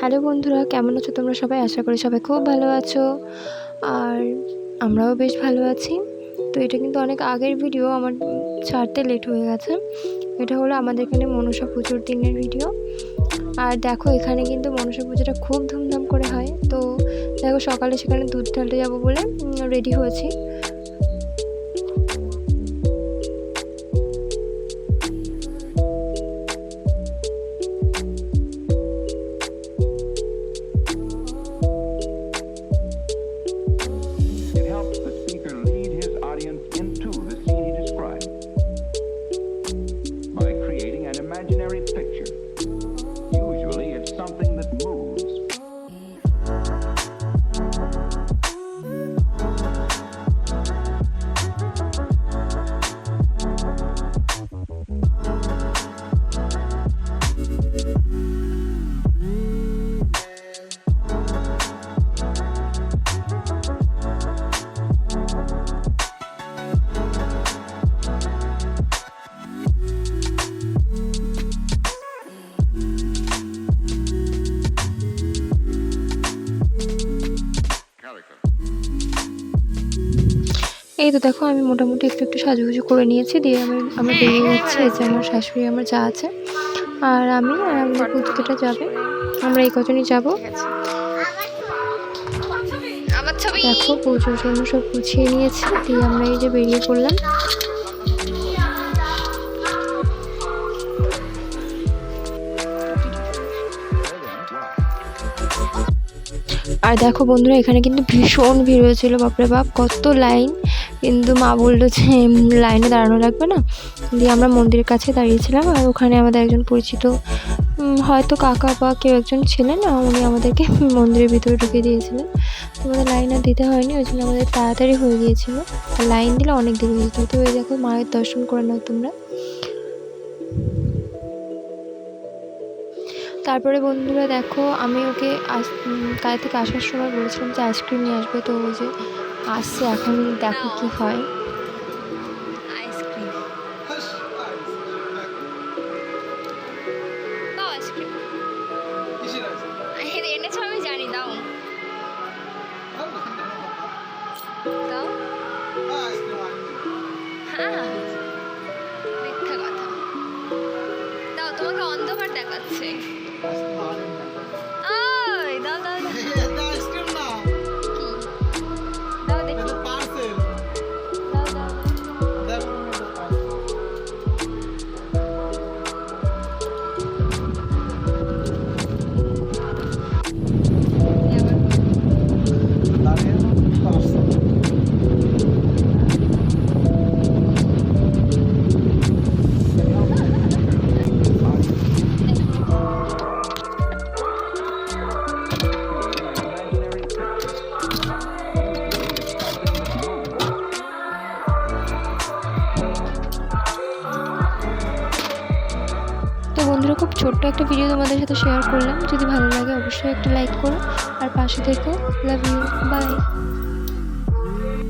Hello বন্ধুরা, কেমন আছো তোমরা সবাই? আশা করি সবাই খুব ভালো আছো। আর আমরাও বেশ ভালো আছি। তো এটা কিন্তু অনেক আগের ভিডিও, আমার ছাড়তে লেট হয়ে গেছে। এটা হলো আমাদের এখানে মনসা পুজোর দিনের ভিডিও। আর দেখো, এখানে কিন্তু মনসা পুজোটা খুব ধুমধাম করে হয়। তো দেখো, সকালে সেখানে দুধ ঢালতে যাবো বলে রেডি হয়েছি। It helps the speaker lead his audience into the scene he describes by creating an imaginary picture. Usually, it's something that moves. এই তো দেখো, আমি মোটামুটি একটু সাজুগুজু করে নিয়েছি, দিয়ে আমি বেরিয়ে যাচ্ছি। এই যে আমার শাশুড়ি, আমার যা আছে, আর আমি আর আমাদের পুচকুটা যাবে। আমরা এই কজনই যাবো। দেখো, পুজোর জন্য সব গুছিয়ে নিয়েছি, দিয়ে আমরা এই যে বেরিয়ে পড়লাম। আর দেখো বন্ধুরা, এখানে কিন্তু ভীষণ ভিড় হয়েছিল, বাপরে বাপ কত লাইন। কিন্তু মা বললো যে লাইনে দাঁড়ানো লাগবে না, দিয়ে আমরা মন্দিরের কাছে দাঁড়িয়েছিলাম। আর ওখানে আমাদের একজন পরিচিত হয়তো কাকা বা কেউ একজন ছিলেন, উনি আমাদেরকে মন্দিরের ভিতরে ঢুকিয়ে দিয়েছিলেন। তো আমাদের লাইন আর দিতে হয়নি, ওই জন্য আমাদের তাড়াতাড়ি হয়ে গিয়েছিলো। আর লাইন দিলে অনেক দেরি হয়ে যেত। তো এই দেখো, মায়ের দর্শন করে নাও তোমরা। তারপরে বন্ধুরা দেখো, আমি ওকে কাল থেকে আসার সময় বলেছিলাম যে আইসক্রিম নিয়ে আসবে। তো ওই যে আসছে, এখন দেখো কি হয়। আইসক্রিম এনেছো আমি জানি, দাও দাও। হ্যাঁ, মিথ্যা কথা। দাও, তোমাকে অন্ধকার দেখাচ্ছে। ওই দাও দাও দাও। দাও দেখি। দাও দাও। তো বন্ধুরা, খুব ছোট্ট একটা ভিডিও তোমাদের সাথে শেয়ার করলাম। যদি ভালো লাগে অবশ্যই একটা লাইক করো, আর পাশে থেকো। Love you, by.